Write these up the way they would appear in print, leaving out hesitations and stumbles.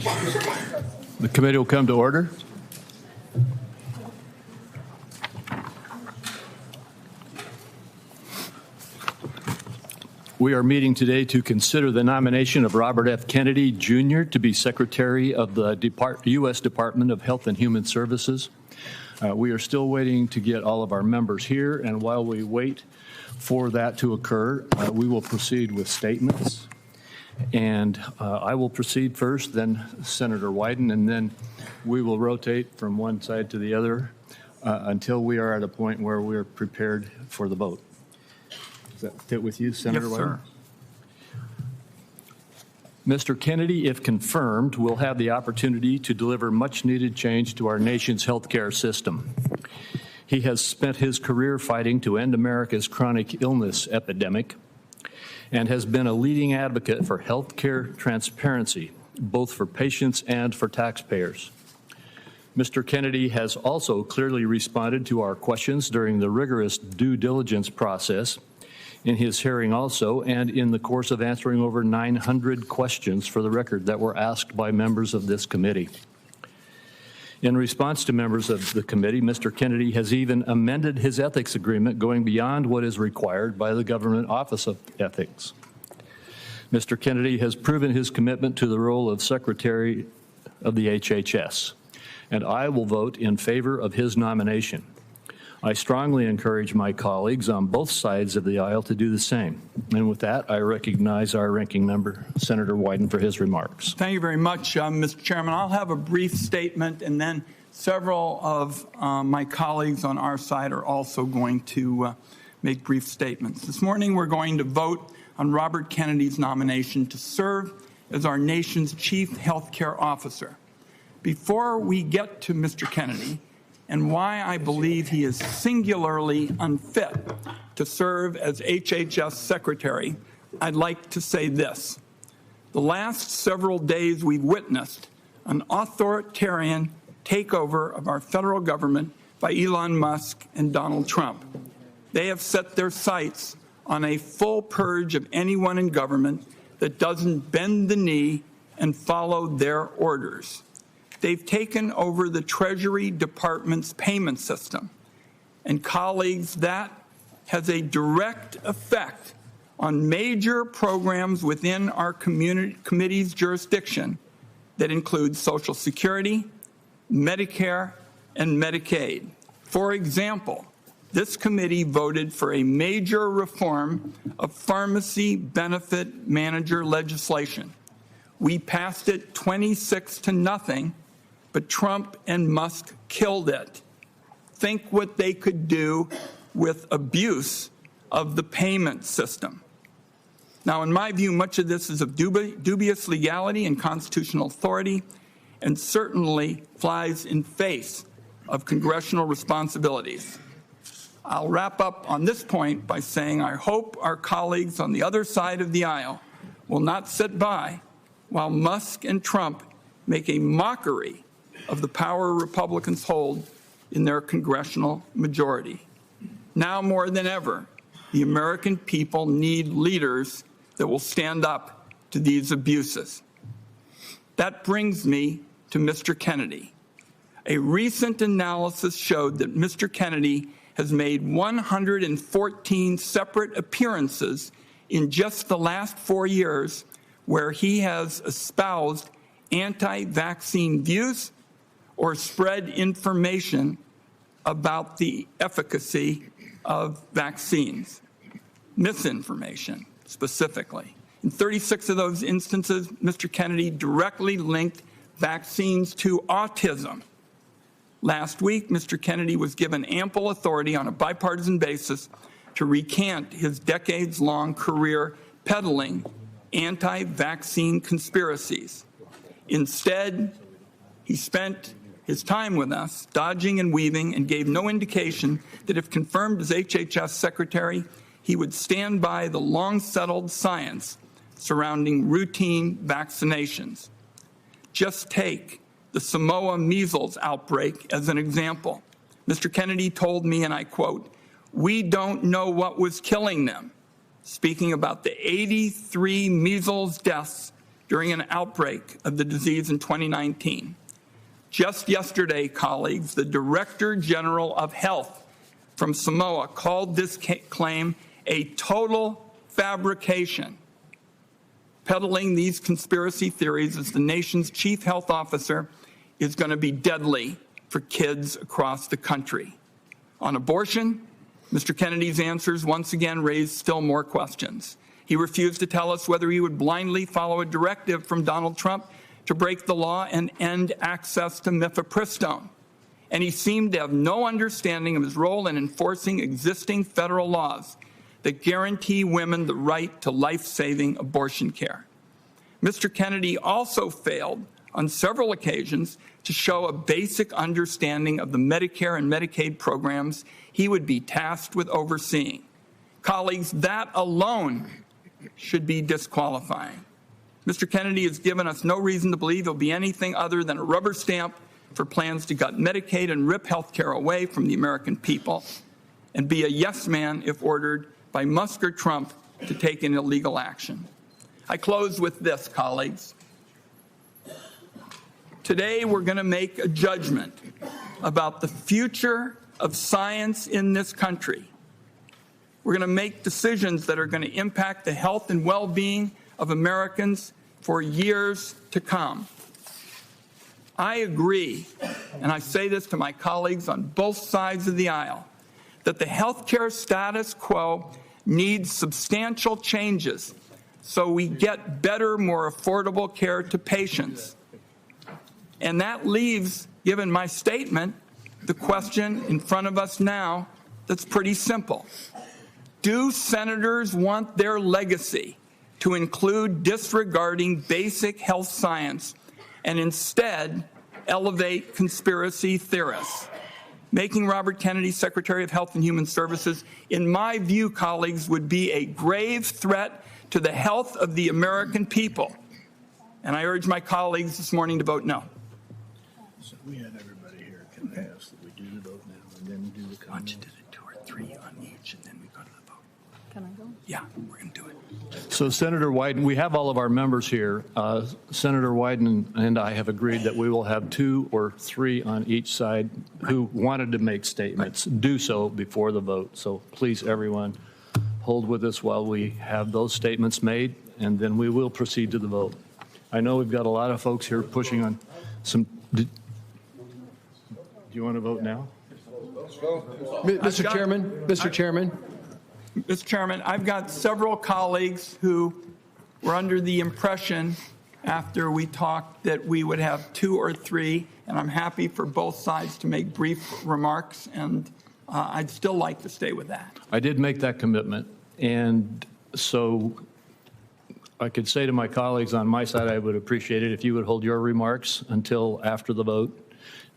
The committee will come to order. We are meeting today to consider the nomination of Robert F. Kennedy Jr. to be Secretary of the U.S. Department of Health and Human Services. We are still waiting to get all of our members here, and while we wait for that to occur, we will proceed with statements. And I will proceed first, then Senator Wyden, and then we will rotate from one side to the other until we are at a point where we're prepared for the vote. Does that fit with you, Senator Wyden? Sir. Mr. Kennedy, if confirmed, will have the opportunity to deliver much-needed change to our nation's healthcare system. He has spent his career fighting to end America's chronic illness epidemic and has been a leading advocate for healthcare transparency, both for patients and for taxpayers. Mr. Kennedy has also clearly responded to our questions during the rigorous due diligence process in his hearing also, and in the course of answering over 900 questions for the record that were asked by members of this committee. In response to members of the committee, Mr. Kennedy has even amended his ethics agreement, going beyond what is required by the Government Office of Ethics. Mr. Kennedy has proven his commitment to the role of Secretary of the HHS, and I will vote in favor of his nomination. I strongly encourage my colleagues on both sides of the aisle to do the same. And with that, I recognize our ranking member, Senator Wyden, for his remarks. Thank you very much, Mr. Chairman. I'll have a brief statement, and then several of my colleagues on our side are also going to make brief statements. This morning, we're going to vote on Robert Kennedy's nomination to serve as our nation's chief healthcare officer. Before we get to Mr. Kennedy, and why I believe he is singularly unfit to serve as HHS Secretary, I'd like to say this. The last several days we've witnessed an authoritarian takeover of our federal government by Elon Musk and Donald Trump. They have set their sights on a full purge of anyone in government that doesn't bend the knee and follow their orders. They've taken over the Treasury Department's payment system. And colleagues, that has a direct effect on major programs within our committee's jurisdiction that include Social Security, Medicare, and Medicaid. For example, this committee voted for a major reform of pharmacy benefit manager legislation. We passed it 26-0, but Trump and Musk killed it. Think what they could do with abuse of the payment system. Now, in my view, much of this is of dubious legality and constitutional authority, and certainly flies in face of congressional responsibilities. I'll wrap up on this point by saying I hope our colleagues on the other side of the aisle will not sit by while Musk and Trump make a mockery of the power Republicans hold in their congressional majority. Now more than ever, the American people need leaders that will stand up to these abuses. That brings me to Mr. Kennedy. A recent analysis showed that Mr. Kennedy has made 114 separate appearances in just the last 4 years where he has espoused anti-vaccine views or spread information about the efficacy of vaccines, misinformation specifically. In 36 of those instances, Mr. Kennedy directly linked vaccines to autism. Last week, Mr. Kennedy was given ample authority on a bipartisan basis to recant his decades-long career peddling anti-vaccine conspiracies. Instead, he spent his time with us dodging and weaving and gave no indication that if confirmed as HHS Secretary, he would stand by the long-settled science surrounding routine vaccinations. Just take the Samoa measles outbreak as an example. Mr. Kennedy told me, and I quote, "We don't know what was killing them," speaking about the 83 measles deaths during an outbreak of the disease in 2019. Just yesterday, colleagues, the Director General of Health from Samoa called this claim a total fabrication. Peddling these conspiracy theories as the nation's chief health officer is going to be deadly for kids across the country. On abortion, Mr. Kennedy's answers once again raised still more questions. He refused to tell us whether he would blindly follow a directive from Donald Trump to break the law and end access to mifepristone. And he seemed to have no understanding of his role in enforcing existing federal laws that guarantee women the right to life-saving abortion care. Mr. Kennedy also failed on several occasions to show a basic understanding of the Medicare and Medicaid programs he would be tasked with overseeing. Colleagues, that alone should be disqualifying. Mr. Kennedy has given us no reason to believe he'll be anything other than a rubber stamp for plans to gut Medicaid and rip health care away from the American people, and be a yes man if ordered by Musk or Trump to take an illegal action. I close with this, colleagues. Today, we're going to make a judgment about the future of science in this country. We're going to make decisions that are going to impact the health and well-being of Americans for years to come. I agree, and I say this to my colleagues on both sides of the aisle, that the healthcare status quo needs substantial changes so we get better, more affordable care to patients. And that leaves, given my statement, the question in front of us now that's pretty simple. Do senators want their legacy to include disregarding basic health science and instead elevate conspiracy theorists? Making Robert Kennedy Secretary of Health and Human Services, in my view, colleagues, would be a grave threat to the health of the American people. And I urge my colleagues this morning to vote no. So we had everybody here can pass that we do the vote now and then do the comments. Why don't you do it 2 or 3 on each and then we go to the vote? Can I go? Yeah, we're going to do it. So Senator Wyden, we have all of our members here. Senator Wyden and I have agreed that we will have 2 or 3 on each side who wanted to make statements do so before the vote. So please, everyone, hold with us while we have those statements made, and then we will proceed to the vote. I know we've got a lot of folks here pushing on some. Do you want to vote now? Mr. Chairman, Mr. Chairman, I've got several colleagues who were under the impression after we talked that we would have 2 or 3, and I'm happy for both sides to make brief remarks, and I'd still like to stay with that. I did make that commitment, and so I could say to my colleagues on my side, I would appreciate it if you would hold your remarks until after the vote.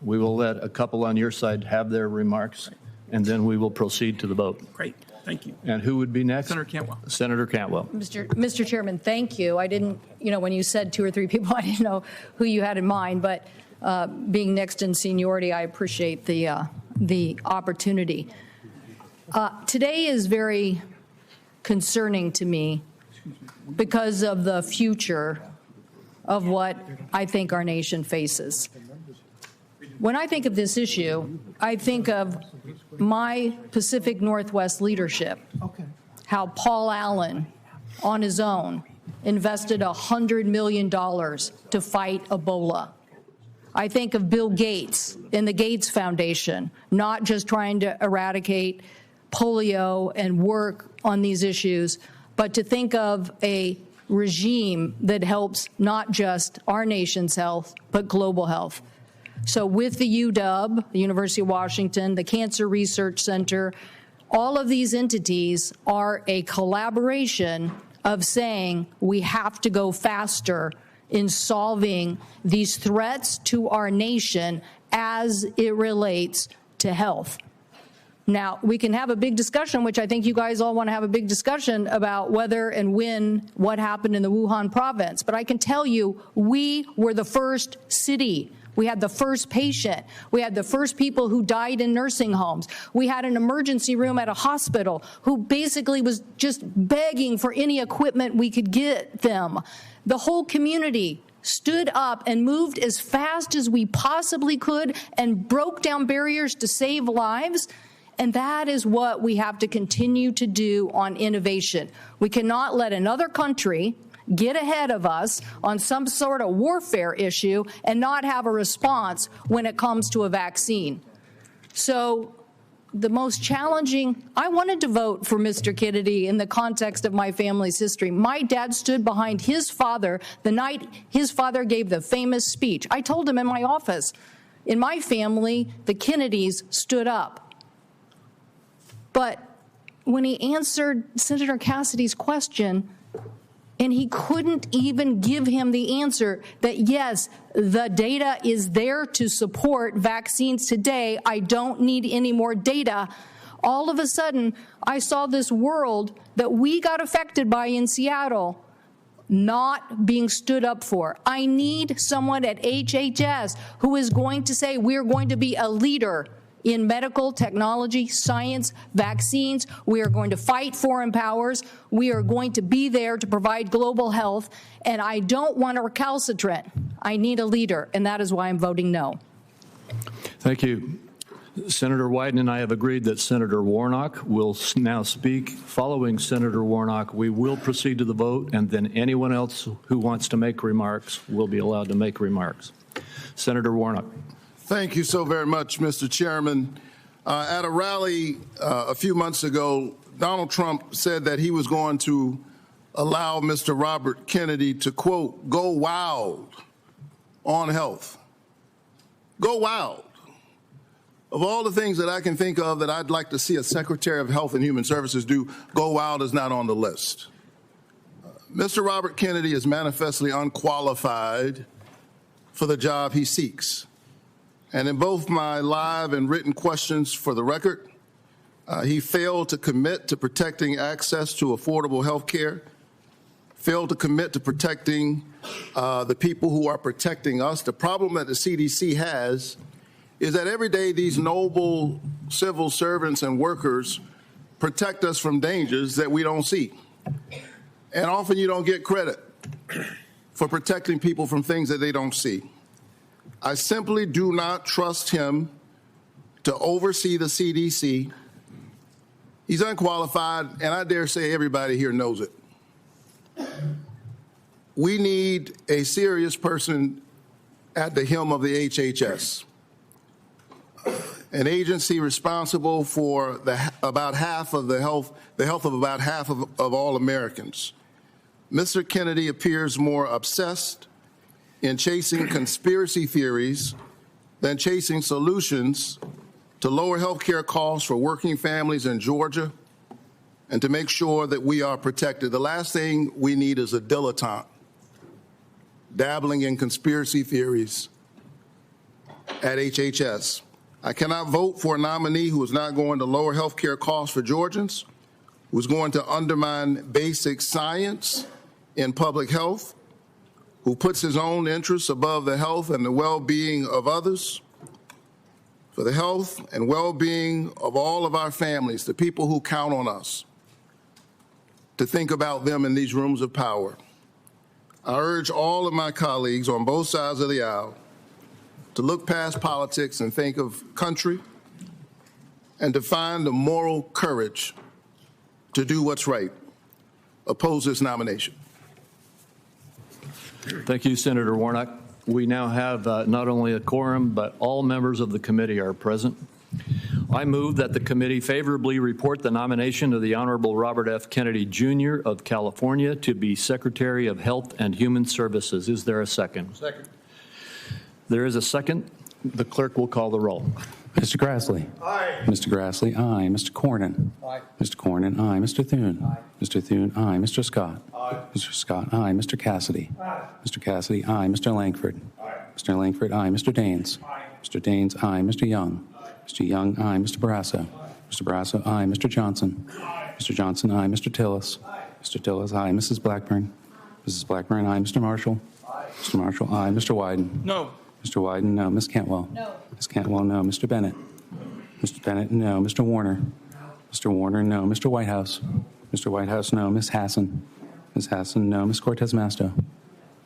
We will let a couple on your side have their remarks, and then we will proceed to the vote. Great. Thank you. And who would be next? Senator Cantwell. Senator Cantwell. Mr. Chairman, thank you. I didn't, when you said 2 or 3 people, I didn't know who you had in mind, but being next in seniority, I appreciate the opportunity. Today is very concerning to me because of the future of what I think our nation faces. When I think of this issue, I think of my Pacific Northwest leadership, how Paul Allen, on his own, invested $100 million to fight Ebola. I think of Bill Gates and the Gates Foundation, not just trying to eradicate polio and work on these issues, but to think of a regime that helps not just our nation's health, but global health. So with the UW, the University of Washington, the Cancer Research Center, all of these entities are a collaboration of saying we have to go faster in solving these threats to our nation as it relates to health. Now, we can have a big discussion, which I think you guys all want to have a big discussion about whether and when what happened in the Wuhan province. But I can tell you, we were the first city We had the first patient. We had the first people who died in nursing homes. We had an emergency room at a hospital who basically was just begging for any equipment we could get them. The whole community stood up and moved as fast as we possibly could and broke down barriers to save lives. And that is what we have to continue to do on innovation. We cannot let another country get ahead of us on some sort of warfare issue and not have a response when it comes to a vaccine. So the most challenging, I wanted to vote for Mr. Kennedy in the context of my family's history. My dad stood behind his father the night his father gave the famous speech. I told him in my office, in my family, the Kennedys stood up. But when he answered Senator Cassidy's question, and he couldn't even give him the answer that, yes, the data is there to support vaccines today. I don't need any more data. All of a sudden, I saw this world that we got affected by in Seattle not being stood up for. I need someone at HHS who is going to say we're going to be a leader in medical technology, science, vaccines. We are going to fight foreign powers. We are going to be there to provide global health. And I don't want a recalcitrant. I need a leader, and that is why I'm voting no. Thank you. Senator Wyden and I have agreed that Senator Warnock will now speak. Following Senator Warnock, we will proceed to the vote, and then anyone else who wants to make remarks will be allowed to make remarks. Senator Warnock. Thank you so very much, Mr. Chairman. At a rally a few months ago, Donald Trump said that he was going to allow Mr. Robert Kennedy to, quote, go wild on health. Go wild. Of all the things that I can think of that I'd like to see a Secretary of Health and Human Services do, go wild is not on the list. Mr. Robert Kennedy is manifestly unqualified for the job he seeks. And in both my live and written questions for the record, he failed to commit to protecting access to affordable health care, failed to commit to protecting the people who are protecting us. The problem that the CDC has is that every day these noble civil servants and workers protect us from dangers that we don't see. And often you don't get credit for protecting people from things that they don't see. I simply do not trust him to oversee the CDC. He's unqualified, and I dare say everybody here knows it. We need a serious person at the helm of the HHS, an agency responsible for about half of the health of about half of all Americans. Mr. Kennedy appears more obsessed in chasing conspiracy theories than chasing solutions to lower health care costs for working families in Georgia and to make sure that we are protected. The last thing we need is a dilettante dabbling in conspiracy theories at HHS. I cannot vote for a nominee who is not going to lower health care costs for Georgians, who is going to undermine basic science in public health, who puts his own interests above the health and the well-being of others. For the health and well-being of all of our families, the people who count on us, to think about them in these rooms of power. I urge all of my colleagues on both sides of the aisle to look past politics and think of country and to find the moral courage to do what's right. Oppose this nomination. Thank you, Senator Warnock. We now have not only a quorum, but all members of the committee are present. I move that the committee favorably report the nomination of the Honorable Robert F. Kennedy, Jr. of California to be Secretary of Health and Human Services. Is there a second? Second. There is a second. The clerk will call the roll. Mr. Grassley. Aye. Mr. Grassley, aye. Mr. Cornyn. Aye. Mr. Cornyn, aye. Mr. Thune. Aye. Mr. Thune, aye. Mr. Scott. Aye. Mr. Scott, aye. Mr. Cassidy. Aye. Mr. Cassidy, aye. Mr. Langford. Aye. Mr. Langford, aye. Mr. Daines. Aye. Mr. Daines, aye. Mr. Young. Aye. Mr. Young, aye. Mr. Barrasso. Aye. Mr. Barrasso, aye. Mr. Johnson. Aye. Mr. Johnson, aye. Mr. Tillis. Aye. Mr. Tillis, aye. Mrs. Blackburn. Mrs. Blackburn, aye. Mr. Marshall. Aye. Mr. Marshall, aye. Mr. Wyden. No. Mr. Wyden, no. Ms. Cantwell? No. Ms. Cantwell, no. Mr. Bennett? Mr. Bennett, no. Mr. Warner? Mr. Warner, no. Mr. Whitehouse? Mr. Whitehouse, no. Ms. Hassan? Ms. Hassan, no. Ms. Cortez-Masto?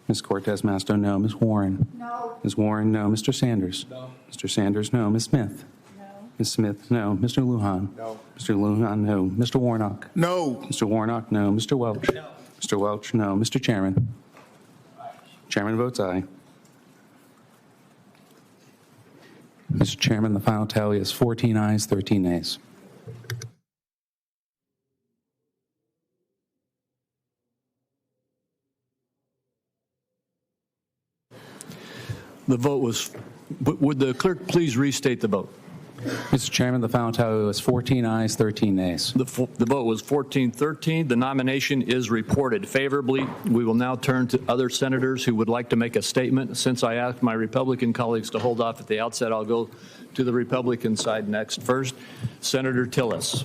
Ms. Cortez-Masto, no. Ms. Warren? No. Ms. Warren, no. Mr. Sanders? No. Mr. Sanders, no. Ms. Smith? No. Ms. Smith, no. Mr. Lujan? No. Mr. Lujan, no. Mr. Warnock? No. Mr. Warnock, no. Mr. Welch? No. Mr. Welch, no. Mr. Chairman? Chairman votes aye. Mr. Chairman, the final tally is 14 ayes, 13 nays. The vote was, would the clerk please restate the vote? Mr. Chairman, the final tally was 14 ayes, 13 nays. The vote was 14-13. The nomination is reported favorably. We will now turn to other senators who would like to make a statement. Since I asked my Republican colleagues to hold off at the outset, I'll go to the Republican side next. First, Senator Tillis.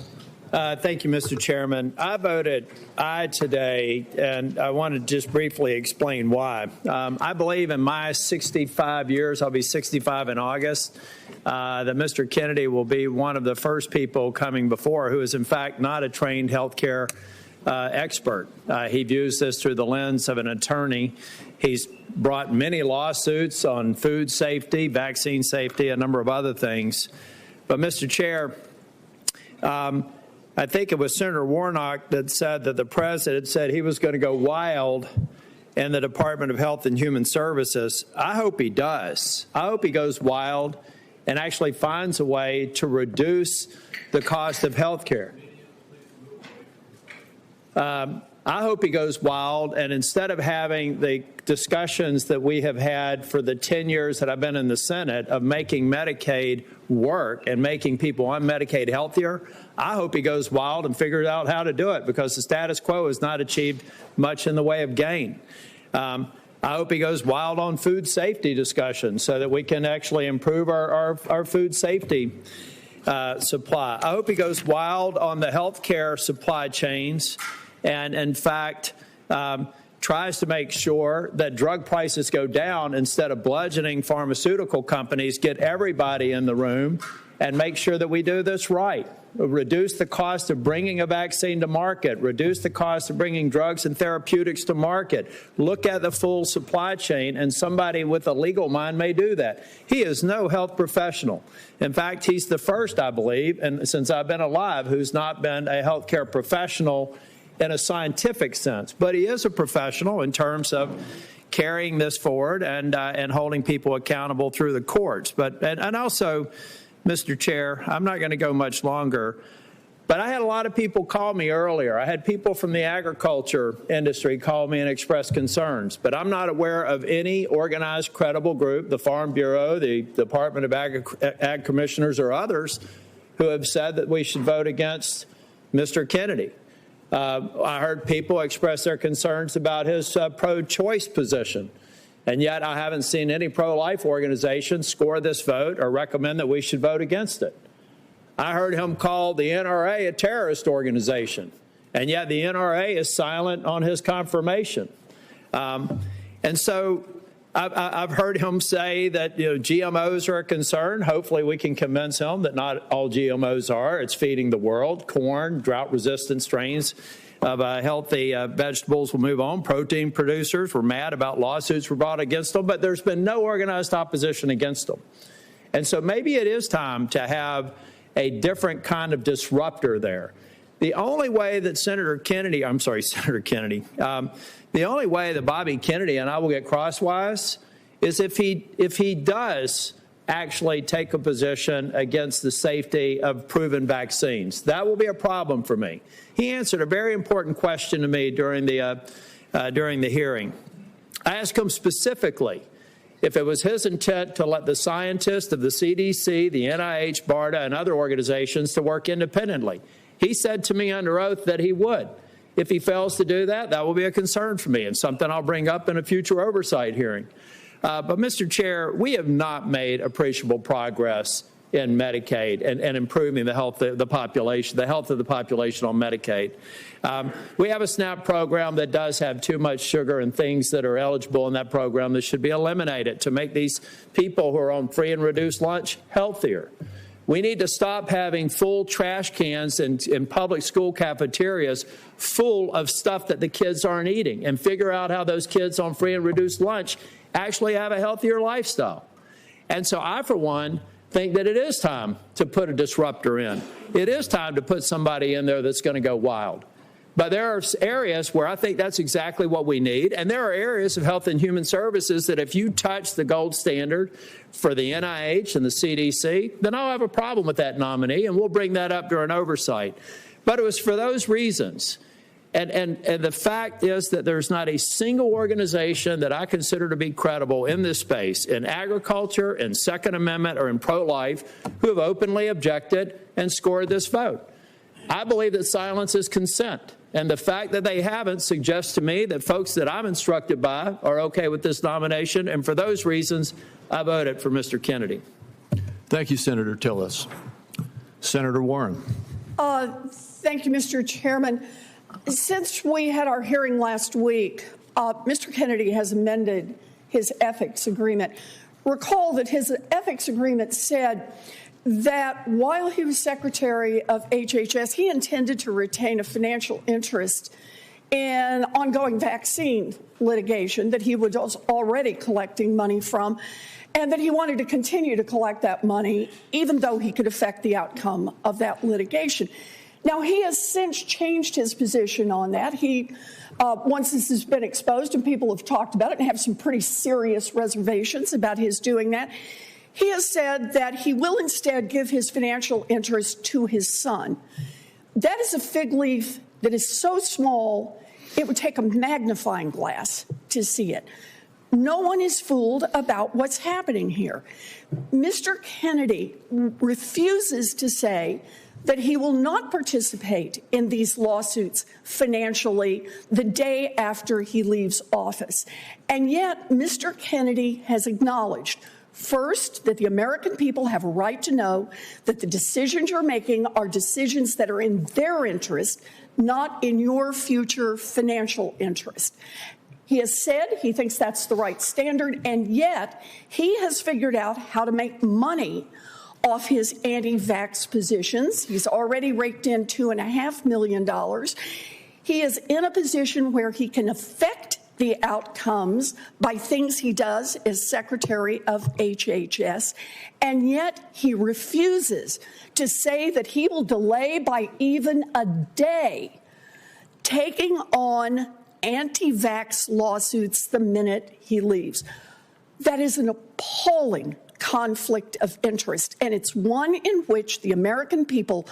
Thank you, Mr. Chairman. I voted aye today, and I want to just briefly explain why. I believe in my 65 years, I'll be 65 in August, that Mr. Kennedy will be one of the first people coming before who is, in fact, not a trained healthcare expert. He views this through the lens of an attorney. He's brought many lawsuits on food safety, vaccine safety, a number of other things. But, Mr. Chair, I think it was Senator Warnock that said that the president said he was going to go wild in the Department of Health and Human Services. I hope he does. I hope he goes wild and actually finds a way to reduce the cost of health care. I hope he goes wild, and instead of having the discussions that we have had for the 10 years that I've been in the Senate of making Medicaid work and making people on Medicaid healthier, I hope he goes wild and figures out how to do it, because the status quo has not achieved much in the way of gain. I hope he goes wild on food safety discussions so that we can actually improve our food safety supply. I hope he goes wild on the healthcare supply chains and, in fact, tries to make sure that drug prices go down instead of bludgeoning pharmaceutical companies, get everybody in the room and make sure that we do this right. Reduce the cost of bringing a vaccine to market, reduce the cost of bringing drugs and therapeutics to market. Look at the full supply chain, and somebody with a legal mind may do that. He is no health professional. In fact, he's the first, I believe, and since I've been alive, who's not been a healthcare professional in a scientific sense. But he is a professional in terms of carrying this forward and holding people accountable through the courts. But and also, Mr. Chair, I'm not going to go much longer, but I had a lot of people call me earlier. I had people from the agriculture industry call me and express concerns, but I'm not aware of any organized, credible group, the Farm Bureau, the Department of Ag Commissioners, or others, who have said that we should vote against Mr. Kennedy. I heard people express their concerns about his pro-choice position. And yet I haven't seen any pro-life organization score this vote or recommend that we should vote against it. I heard him call the NRA a terrorist organization, and yet the NRA is silent on his confirmation. And so I've heard him say that GMOs are a concern. Hopefully we can convince him that not all GMOs are. It's feeding the world. Corn, drought-resistant strains of healthy vegetables will move on. Protein producers were mad about lawsuits were brought against them, but there's been no organized opposition against them. And so maybe it is time to have a different kind of disruptor there. The only way that the only way that Bobby Kennedy and I will get crosswise is if he does actually take a position against the safety of proven vaccines. That will be a problem for me. He answered a very important question to me during the hearing. I asked him specifically if it was his intent to let the scientists of the CDC, the NIH, BARDA, and other organizations to work independently. He said to me under oath that he would. If he fails to do that, that will be a concern for me and something I'll bring up in a future oversight hearing. But, Mr. Chair, we have not made appreciable progress in Medicaid and improving the health of the population on Medicaid. We have a SNAP program that does have too much sugar and things that are eligible in that program that should be eliminated to make these people who are on free and reduced lunch healthier. We need to stop having full trash cans in public school cafeterias full of stuff that the kids aren't eating, and figure out how those kids on free and reduced lunch actually have a healthier lifestyle. And so I, for one, think that it is time to put a disruptor in. It is time to put somebody in there that's going to go wild. But there are areas where I think that's exactly what we need. And there are areas of health and human services that if you touch the gold standard for the NIH and the CDC, then I'll have a problem with that nominee, and we'll bring that up during oversight. But it was for those reasons. And the fact is that there's not a single organization that I consider to be credible in this space, in agriculture, in Second Amendment, or in pro-life, who have openly objected and scored this vote. I believe that silence is consent. And the fact that they haven't suggests to me that folks that I'm instructed by are okay with this nomination. And for those reasons, I voted for Mr. Kennedy. Thank you, Senator Tillis. Senator Warren. Thank you, Mr. Chairman. Since we had our hearing last week, Mr. Kennedy has amended his ethics agreement. Recall that his ethics agreement said that while he was Secretary of HHS, he intended to retain a financial interest in ongoing vaccine litigation that he was already collecting money from, and that he wanted to continue to collect that money even though he could affect the outcome of that litigation. Now, he has since changed his position on that. Once this has been exposed and people have talked about it and have some pretty serious reservations about his doing that, he has said that he will instead give his financial interest to his son. That is a fig leaf that is so small, it would take a magnifying glass to see it. No one is fooled about what's happening here. Mr. Kennedy refuses to say that he will not participate in these lawsuits financially the day after he leaves office. And yet, Mr. Kennedy has acknowledged, first, that the American people have a right to know that the decisions you're making are decisions that are in their interest, not in your future financial interest. He has said he thinks that's the right standard, and yet he has figured out how to make money off his anti-vax positions. He's already raked in $2.5 million. He is in a position where he can affect the outcomes by things he does as Secretary of HHS, and yet he refuses to say that he will delay by even a day taking on anti-vax lawsuits the minute he leaves. That is an appalling conflict of interest, and it's one in which the American people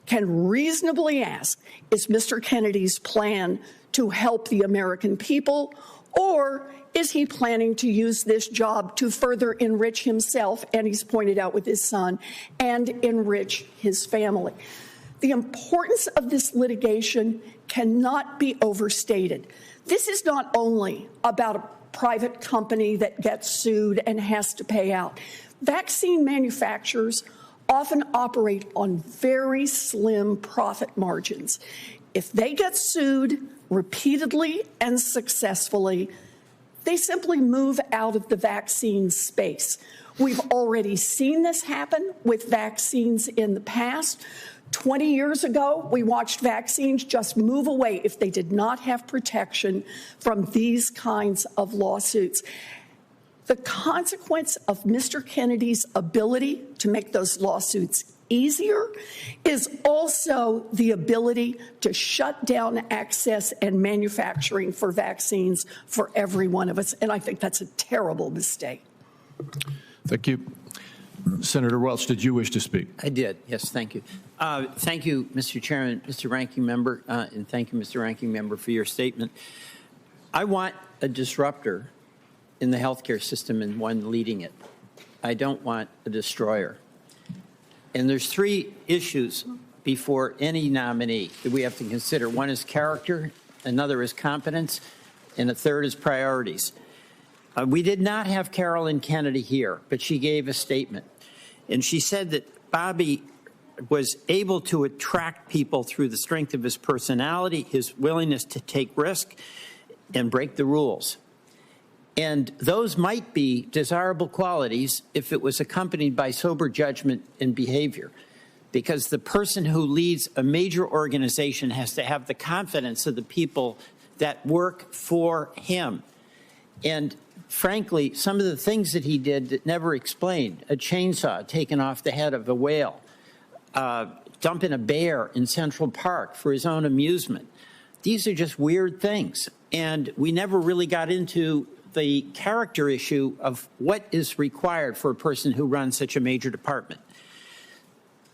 can reasonably ask, is Mr. Kennedy's plan to help the American people, or is he planning to use this job to further enrich himself, and he's pointed out with his son, and enrich his family? The importance of this litigation cannot be overstated. This is not only about a private company that gets sued and has to pay out. Vaccine manufacturers often operate on very slim profit margins. If they get sued repeatedly and successfully, they simply move out of the vaccine space. We've already seen this happen with vaccines in the past. 20 years ago, we watched vaccines just move away if they did not have protection from these kinds of lawsuits. The consequence of Mr. Kennedy's ability to make those lawsuits easier is also the ability to shut down access and manufacturing for vaccines for every one of us. And I think that's a terrible mistake. Thank you. Senator Welch, did you wish to speak? I did. Yes, thank you. Thank you, Mr. Chairman, Mr. Ranking Member, and thank you, Mr. Ranking Member, for your statement. I want a disruptor in the healthcare system and one leading it. I don't want a destroyer. And there's three issues before any nominee that we have to consider. One is character, another is competence, and a third is priorities. We did not have Carolyn Kennedy here, but she gave a statement. And she said that Bobby was able to attract people through the strength of his personality, his willingness to take risk and break the rules. And those might be desirable qualities if it was accompanied by sober judgment and behavior, because the person who leads a major organization has to have the confidence of the people that work for him. And frankly, some of the things that he did that never explained, a chainsaw taken off the head of a whale, dumping a bear in Central Park for his own amusement. These are just weird things. And we never really got into the character issue of what is required for a person who runs such a major department.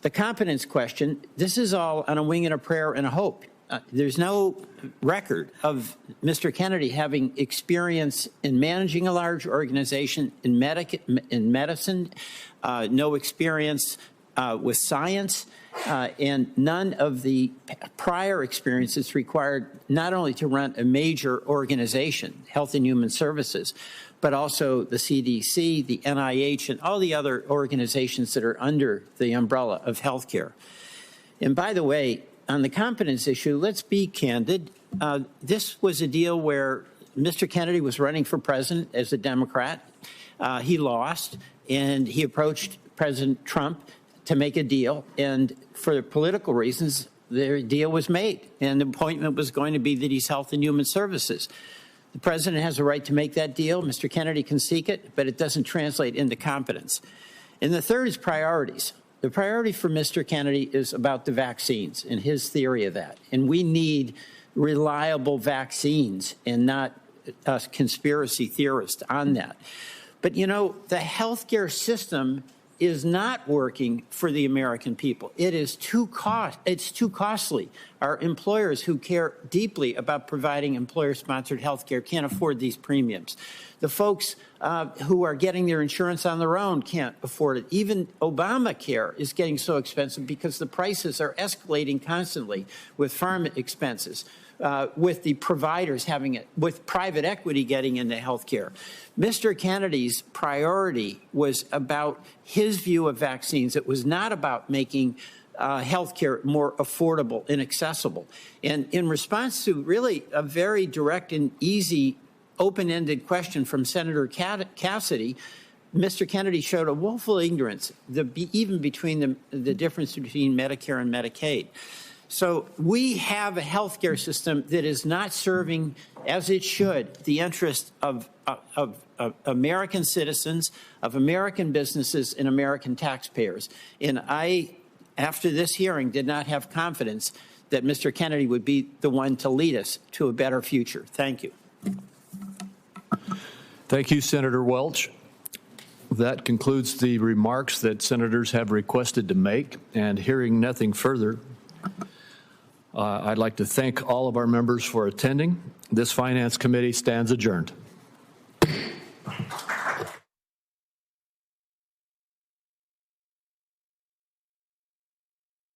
The competence question, this is all on a wing and a prayer and a hope. There's no record of Mr. Kennedy having experience in managing a large organization in medicine, no experience with science, and none of the prior experiences required not only to run a major organization, Health and Human Services, but also the CDC, the NIH, and all the other organizations that are under the umbrella of healthcare. And by the way, on the competence issue, let's be candid. This was a deal where Mr. Kennedy was running for president as a Democrat. He lost, and he approached President Trump to make a deal. And for political reasons, the deal was made. And the appointment was going to be that he's Health and Human Services. The president has a right to make that deal. Mr. Kennedy can seek it, but it doesn't translate into competence. And the third is priorities. The priority for Mr. Kennedy is about the vaccines and his theory of that. And we need reliable vaccines and not a conspiracy theorist on that. But, you know, the healthcare system is not working for the American people. It is too costly. Our employers who care deeply about providing employer-sponsored health care can't afford these premiums. The folks who are getting their insurance on their own can't afford it. Even Obamacare is getting so expensive because the prices are escalating constantly with pharma expenses, with the providers having it, with private equity getting into health care. Mr. Kennedy's priority was about his view of vaccines. It was not about making health care more affordable and accessible. And in response to really a very direct and easy open-ended question from Senator Cassidy, Mr. Kennedy showed a woeful ignorance, even between the difference between Medicare and Medicaid. So we have a healthcare system that is not serving, as it should, the interest of American citizens, of American businesses, and American taxpayers. And I, after this hearing, did not have confidence that Mr. Kennedy would be the one to lead us to a better future. Thank you. Thank you, Senator Welch. That concludes the remarks that senators have requested to make. And hearing nothing further, I'd like to thank all of our members for attending. This Finance Committee stands adjourned.